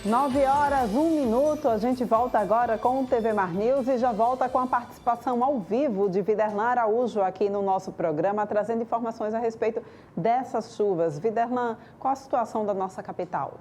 9h01. A gente volta agora com o TV Mar News e já volta com a participação ao vivo de Viderlan Araújo aqui no nosso programa, trazendo informações a respeito dessas chuvas. Viderlan, qual a situação da nossa capital?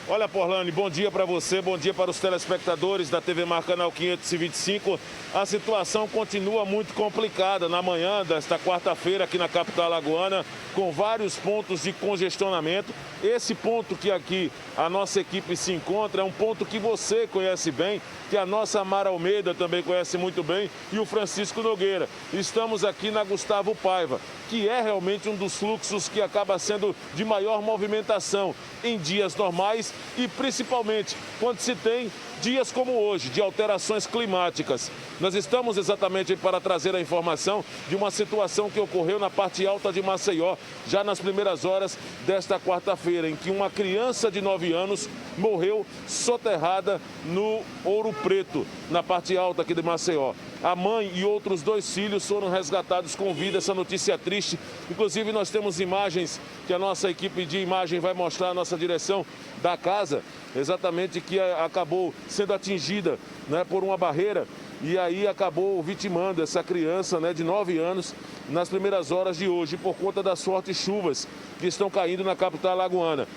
Olha, Porlane, bom dia para você, bom dia para os telespectadores da TV Mar Canal 525. A situação continua muito complicada na manhã desta quarta-feira aqui na capital alagoana, com vários pontos de congestionamento. Esse ponto que aqui a nossa equipe se encontra é um ponto que você conhece bem, que a nossa Mara Almeida também conhece muito bem, e o Francisco Nogueira. Estamos aqui na Gustavo Paiva, que é realmente um dos fluxos que acaba sendo de maior movimentação em dias normais e principalmente quando se tem dias como hoje, de alterações climáticas. Nós estamos exatamente para trazer a informação de uma situação que ocorreu na parte alta de Maceió, já nas primeiras horas desta quarta-feira, em que uma criança de 9 anos morreu soterrada no Ouro Preto, na parte alta aqui de Maceió. A mãe e outros 2 filhos foram resgatados com vida. Essa notícia é triste. Inclusive, nós temos imagens que a nossa equipe de imagem vai mostrar, a nossa direção da casa, exatamente que acabou sendo atingida, né, por uma barreira e aí acabou vitimando essa criança, né, de 9 anos nas primeiras horas de hoje, por conta das fortes chuvas que estão caindo na capital alagoana.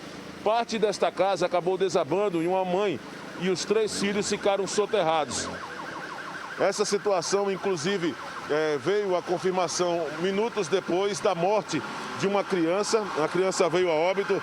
Parte desta casa acabou desabando e uma mãe e os 3 filhos ficaram soterrados. Essa situação, inclusive, veio a confirmação minutos depois da morte de uma criança. A criança veio a óbito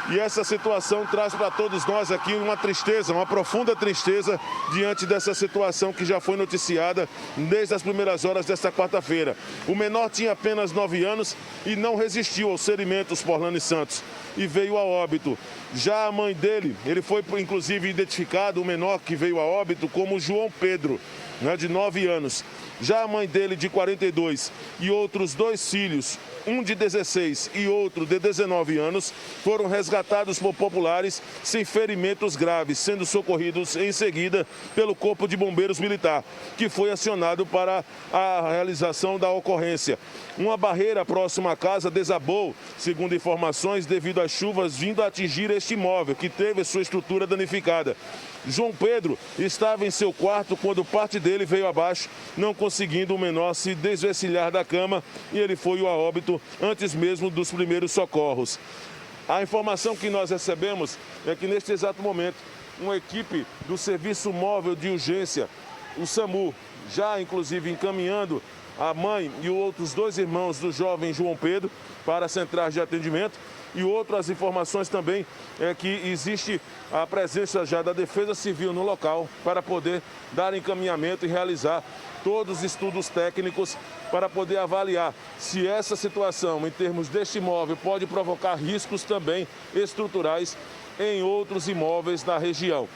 e essa situação traz para todos nós aqui uma tristeza, uma profunda tristeza diante dessa situação que já foi noticiada desde as primeiras horas desta quarta-feira. O menor tinha apenas 9 anos e não resistiu aos ferimentos, Porlane Santos, e veio a óbito. Já a mãe dele, ele foi inclusive identificado, o menor que veio a óbito, como João Pedro, né, de 9 anos. Já a mãe dele, de 42, e outros 2 filhos, um de 16 e outro de 19 anos, foram resgatados por populares sem ferimentos graves, sendo socorridos em seguida pelo Corpo de Bombeiros Militar, que foi acionado para a realização da ocorrência. Uma barreira próxima à casa desabou, segundo informações, devido às chuvas vindo a atingir este imóvel, que teve sua estrutura danificada. João Pedro estava em seu quarto quando parte dele veio abaixo, não conseguindo o menor se desvencilhar da cama, e ele foi a óbito antes mesmo dos primeiros socorros. A informação que nós recebemos é que neste exato momento, uma equipe do Serviço Móvel de Urgência, o SAMU, já inclusive encaminhando a mãe e outros 2 irmãos do jovem João Pedro para centrais de atendimento. E outras informações também é que existe a presença já da Defesa Civil no local para poder dar encaminhamento e realizar todos os estudos técnicos para poder avaliar se essa situação, em termos deste imóvel, pode provocar riscos também estruturais em outros imóveis da região.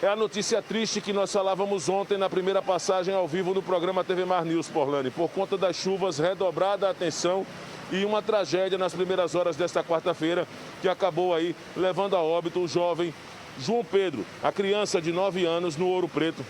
É a notícia triste que nós falávamos ontem na primeira passagem ao vivo do programa TV Mar News, Porlane. Por conta das chuvas, redobrada a atenção e uma tragédia nas primeiras horas desta quarta-feira que acabou aí levando a óbito o jovem João Pedro, a criança de 9 anos no Ouro Preto,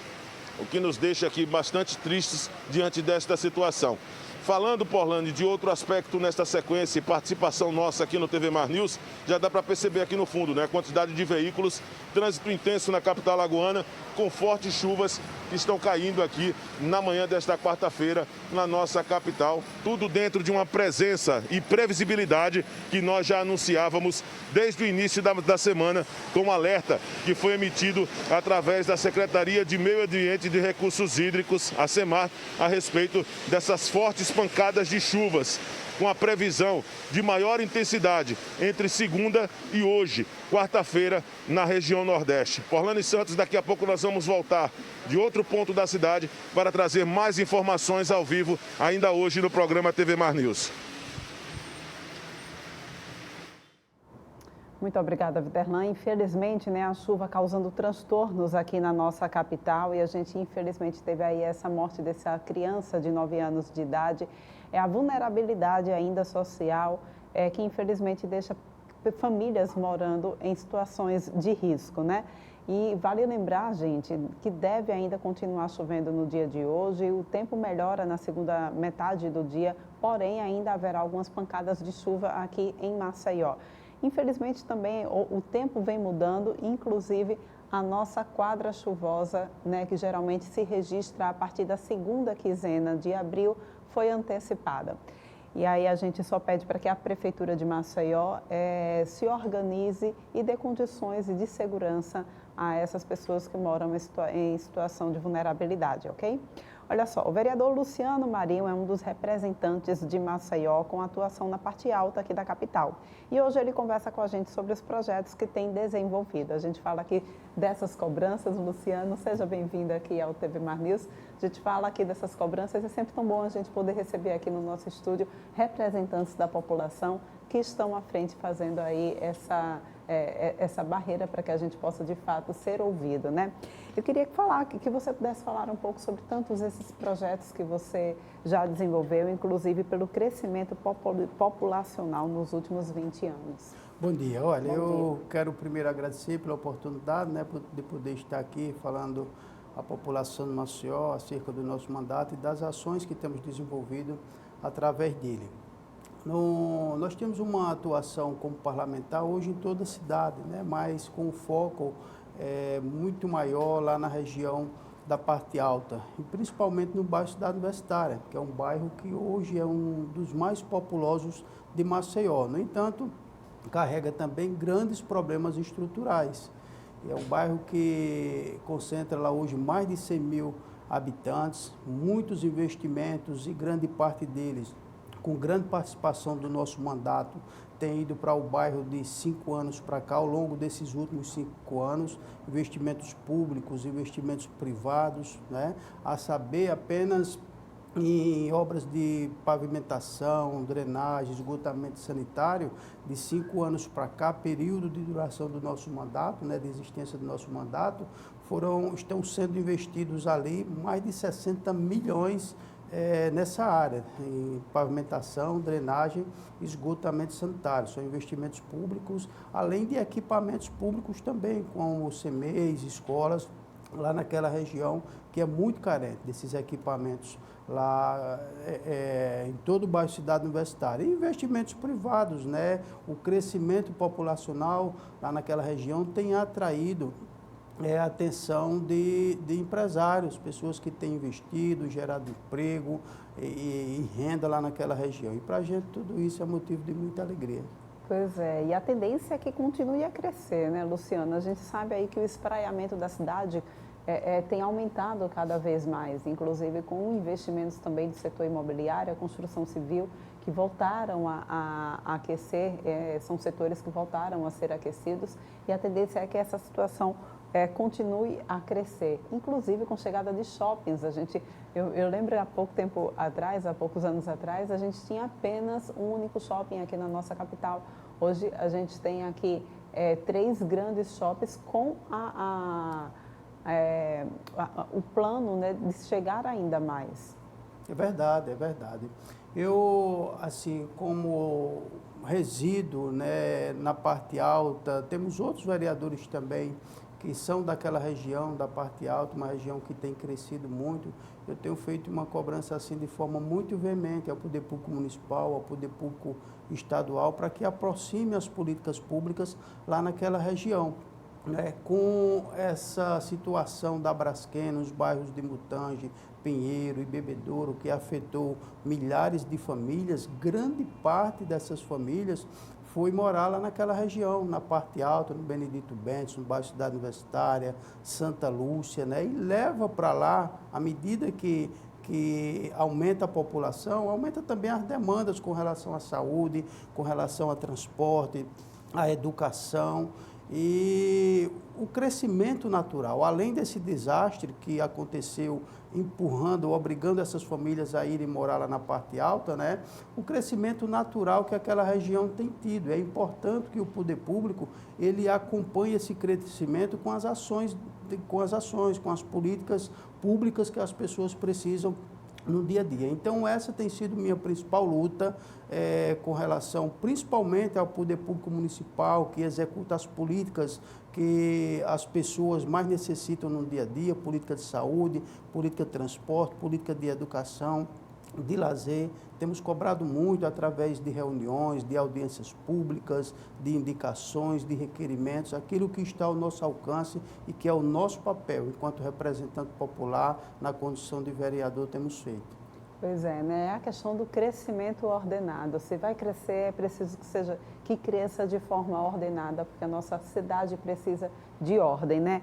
o que nos deixa aqui bastante tristes diante desta situação. Falando, Porlane, de outro aspecto nesta sequência e participação nossa aqui no TV Mar News, já dá para perceber aqui no fundo, né? A quantidade de veículos, trânsito intenso na capital alagoana, com fortes chuvas que estão caindo aqui na manhã desta quarta-feira na nossa capital. Tudo dentro de uma presença e previsibilidade que nós já anunciávamos desde o início da semana, com um alerta que foi emitido através da Secretaria de Meio Ambiente e de Recursos Hídricos, a SEMAR, a respeito dessas fortes pancadas de chuvas, com a previsão de maior intensidade entre segunda e hoje, quarta-feira, na região Nordeste. Porlane Santos, daqui a pouco nós vamos voltar de outro ponto da cidade para trazer mais informações ao vivo, ainda hoje no programa TV Mar News. Muito obrigada, Viderlan. Infelizmente, né, a chuva causando transtornos aqui na nossa capital e a gente, infelizmente, teve aí essa morte dessa criança de 9 anos de idade. É a vulnerabilidade ainda social que, infelizmente, deixa famílias morando em situações de risco, né? E vale lembrar, gente, que deve ainda continuar chovendo no dia de hoje. O tempo melhora na segunda metade do dia, porém ainda haverá algumas pancadas de chuva aqui em Maceió. Infelizmente também o tempo vem mudando, inclusive a nossa quadra chuvosa, né, que geralmente se registra a partir da segunda quinzena de abril, foi antecipada. E aí a gente só pede para que a Prefeitura de Maceió se organize e dê condições de segurança a essas pessoas que moram em situação de vulnerabilidade, ok? Olha só, o vereador Luciano Marinho é um dos representantes de Maceió com atuação na parte alta aqui da capital. E hoje ele conversa com a gente sobre os projetos que tem desenvolvido. A gente fala aqui dessas cobranças. Luciano, seja bem-vindo aqui ao TV Mar News. A gente fala aqui dessas cobranças. É sempre tão bom a gente poder receber aqui no nosso estúdio representantes da população que estão à frente fazendo aí essa barreira para que a gente possa, de fato, ser ouvido, né? Eu queria que você pudesse falar um pouco sobre tantos esses projetos que você já desenvolveu, inclusive pelo crescimento populacional nos últimos 20 anos. Bom dia. Olha, eu quero primeiro agradecer pela oportunidade, né, de poder estar aqui falando à população de Maceió acerca do nosso mandato e das ações que temos desenvolvido através dele. Nós temos uma atuação como parlamentar hoje em toda a cidade, né, mas com foco muito maior lá na região da parte alta, e principalmente no bairro Cidade Universitária, que é um bairro que hoje é um dos mais populosos de Maceió. No entanto, carrega também grandes problemas estruturais. É um bairro que concentra lá hoje mais de 100 mil habitantes, muitos investimentos e grande parte deles, com grande participação do nosso mandato, tem ido para o bairro de 5 anos para cá, ao longo desses últimos 5 anos, investimentos públicos, investimentos privados, né? A saber apenas em obras de pavimentação, drenagem, esgotamento sanitário, de 5 anos para cá, período de duração do nosso mandato, né, de existência do nosso mandato, estão sendo investidos ali mais de 60 milhões nessa área, em pavimentação, drenagem, esgotamento sanitário. São investimentos públicos, além de equipamentos públicos também, como CMEs, escolas, lá naquela região que é muito carente desses equipamentos, lá em todo o bairro Cidade Universitária. E investimentos privados, né? O crescimento populacional lá naquela região tem atraído a atenção de empresários, pessoas que têm investido, gerado emprego e renda lá naquela região. E para a gente tudo isso é motivo de muita alegria. Pois é, e a tendência é que continue a crescer, né, Luciana? A gente sabe aí que o espraiamento da cidade tem aumentado cada vez mais, inclusive com investimentos também do setor imobiliário, a construção civil, que voltaram a aquecer, são setores que voltaram a ser aquecidos, e a tendência é que essa situação continue a crescer, inclusive com chegada de shoppings. Eu lembro há poucos anos atrás, a gente tinha apenas um único shopping aqui na nossa capital. Hoje a gente tem aqui 3 grandes shoppings com o plano, né, de chegar ainda mais. É verdade, é verdade. Eu, assim, como resido, né, na parte alta, temos outros vereadores também que são daquela região, da parte alta, uma região que tem crescido muito. Eu tenho feito uma cobrança assim de forma muito veemente ao Poder Público Municipal, ao Poder Público Estadual, para que aproxime as políticas públicas lá naquela região. Né? Com essa situação da Braskem, nos bairros de Mutange, Pinheiro e Bebedouro, que afetou milhares de famílias, grande parte dessas famílias foi morar lá naquela região, na parte alta, no Benedito Bentes, no bairro Cidade Universitária, Santa Lúcia, né? E leva para lá, à medida que aumenta a população, aumenta também as demandas com relação à saúde, com relação ao transporte, à educação. E o crescimento natural, além desse desastre que aconteceu empurrando, obrigando essas famílias a irem morar lá na parte alta, né? O crescimento natural que aquela região tem tido. É importante que o poder público ele acompanhe esse crescimento com as ações, com as políticas públicas que as pessoas precisam no dia a dia. Então, essa tem sido minha principal luta com relação, principalmente ao poder público municipal, que executa as políticas que as pessoas mais necessitam no dia a dia, política de saúde, política de transporte, política de educação, de lazer. Temos cobrado muito através de reuniões, de audiências públicas, de indicações, de requerimentos, aquilo que está ao nosso alcance e que é o nosso papel, enquanto representante popular, na condição de vereador, temos feito. Pois é, né? É a questão do crescimento ordenado. Se vai crescer, é preciso que cresça de forma ordenada, porque a nossa cidade precisa de ordem, né?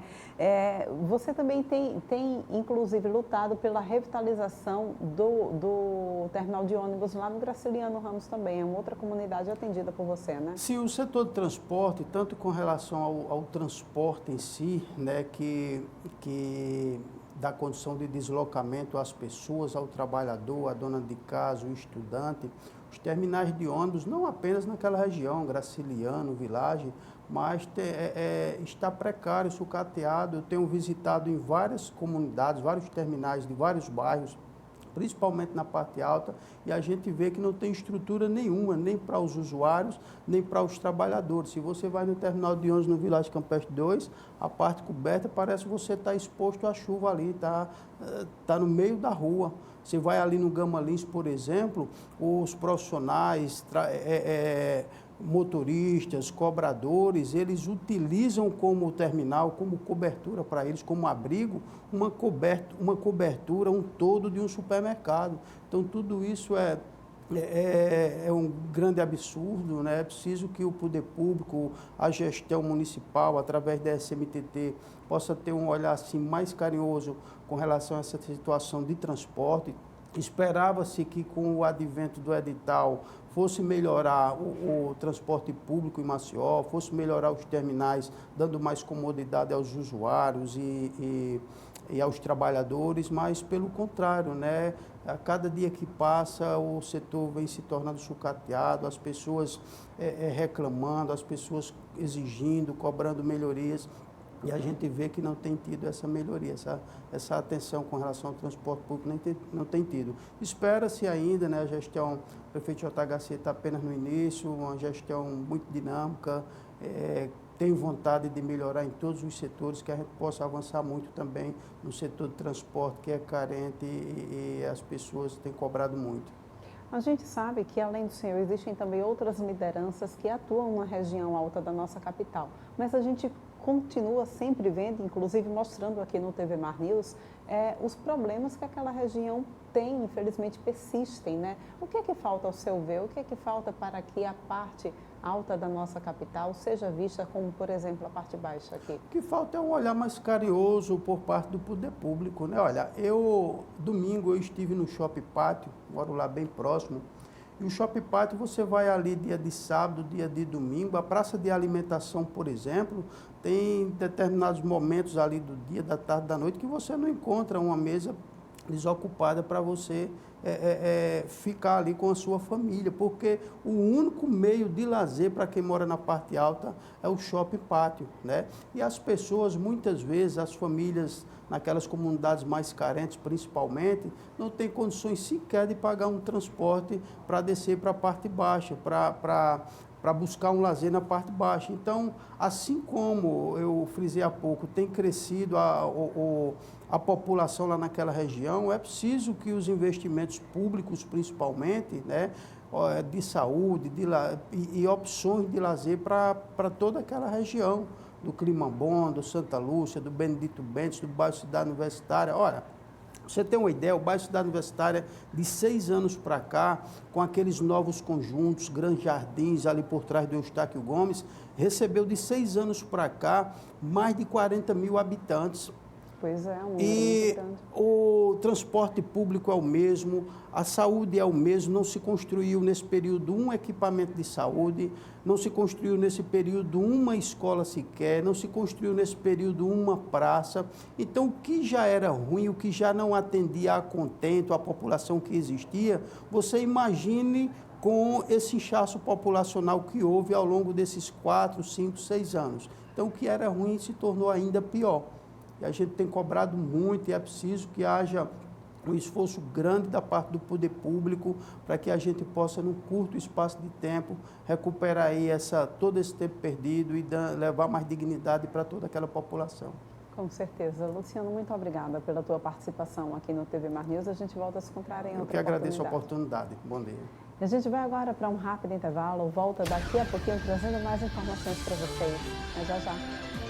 Você também tem, inclusive, lutado pela revitalização do terminal de ônibus lá no Graciliano Ramos também. É uma outra comunidade atendida por você, né? Sim, o setor de transporte, tanto com relação ao transporte em si, né, que dá condição de deslocamento às pessoas, ao trabalhador, à dona de casa, o estudante. Os terminais de ônibus, não apenas naquela região, Graciliano, Village, mas está precário, sucateado. Eu tenho visitado em várias comunidades, vários terminais de vários bairros, principalmente na parte alta, e a gente vê que não tem estrutura nenhuma, nem para os usuários, nem para os trabalhadores. Se você vai no terminal de ônibus no Village Campestre 2, a parte coberta parece que você está exposto à chuva ali, tá no meio da rua. Você vai ali no Gama Lins, por exemplo, os profissionais, motoristas, cobradores, eles utilizam como terminal, como cobertura para eles, como abrigo, uma cobertura, um todo de um supermercado. Então, tudo isso é um grande absurdo, né? É preciso que o poder público, a gestão municipal, através da SMTT, possa ter um olhar assim, mais carinhoso com relação a essa situação de transporte. Esperava-se que, com o advento do edital, fosse melhorar o transporte público em Maceió, fosse melhorar os terminais, dando mais comodidade aos usuários e aos trabalhadores, mas, pelo contrário, né? A cada dia que passa, o setor vem se tornando sucateado, as pessoas reclamando, as pessoas exigindo, cobrando melhorias. E a gente vê que não tem tido essa melhoria, essa atenção com relação ao transporte público não tem tido. Espera-se ainda, né, a gestão, o prefeito JHC está apenas no início, uma gestão muito dinâmica, tem vontade de melhorar em todos os setores, que a gente possa avançar muito também no setor de transporte, que é carente e as pessoas têm cobrado muito. A gente sabe que, além do senhor, existem também outras lideranças que atuam na região alta da nossa capital, mas a gente continua sempre vendo, inclusive mostrando aqui no TV Mar News, os problemas que aquela região tem, infelizmente persistem, né? O que é que falta ao seu ver? O que é que falta para que a parte alta da nossa capital seja vista como, por exemplo, a parte baixa aqui? O que falta é um olhar mais carinhoso por parte do poder público, né? Olha, domingo eu estive no Shopping Pátio, moro lá bem próximo, e o Shopping Pátio você vai ali dia de sábado, dia de domingo, a praça de alimentação, por exemplo, tem determinados momentos ali do dia, da tarde, da noite, que você não encontra uma mesa desocupada para você ficar ali com a sua família, porque o único meio de lazer para quem mora na parte alta é o Shopping Pátio, né? E as pessoas, muitas vezes, as famílias naquelas comunidades mais carentes, principalmente, não têm condições sequer de pagar um transporte para descer para a parte baixa, para buscar um lazer na parte baixa. Então, assim como eu frisei há pouco, tem crescido a população lá naquela região, é preciso que os investimentos públicos, principalmente, né, de saúde e opções de lazer para toda aquela região, do Climambom, do Santa Lúcia, do Benedito Bentes, do bairro Cidade Universitária. Olha, você tem uma ideia, o bairro Cidade Universitária, de 6 anos para cá, com aqueles novos conjuntos, grandes jardins ali por trás do Eustáquio Gomes, recebeu de 6 anos para cá mais de 40 mil habitantes. Pois é, um número e muito grande. O transporte público é o mesmo, a saúde é o mesmo, não se construiu nesse período um equipamento de saúde, não se construiu nesse período uma escola sequer, não se construiu nesse período uma praça. Então, o que já era ruim, o que já não atendia a contento, a população que existia, você imagine com esse inchaço populacional que houve ao longo desses 4, 5, 6 anos. Então, o que era ruim se tornou ainda pior. E a gente tem cobrado muito e é preciso que haja um esforço grande da parte do poder público para que a gente possa, num curto espaço de tempo, recuperar aí todo esse tempo perdido e levar mais dignidade para toda aquela população. Com certeza. Luciano, muito obrigada pela tua participação aqui no TV Mar News. A gente volta a se encontrar em outra oportunidade. Eu que agradeço a oportunidade. Bom dia. A gente vai agora para um rápido intervalo. Volta daqui a pouquinho trazendo mais informações para vocês. Mas já já.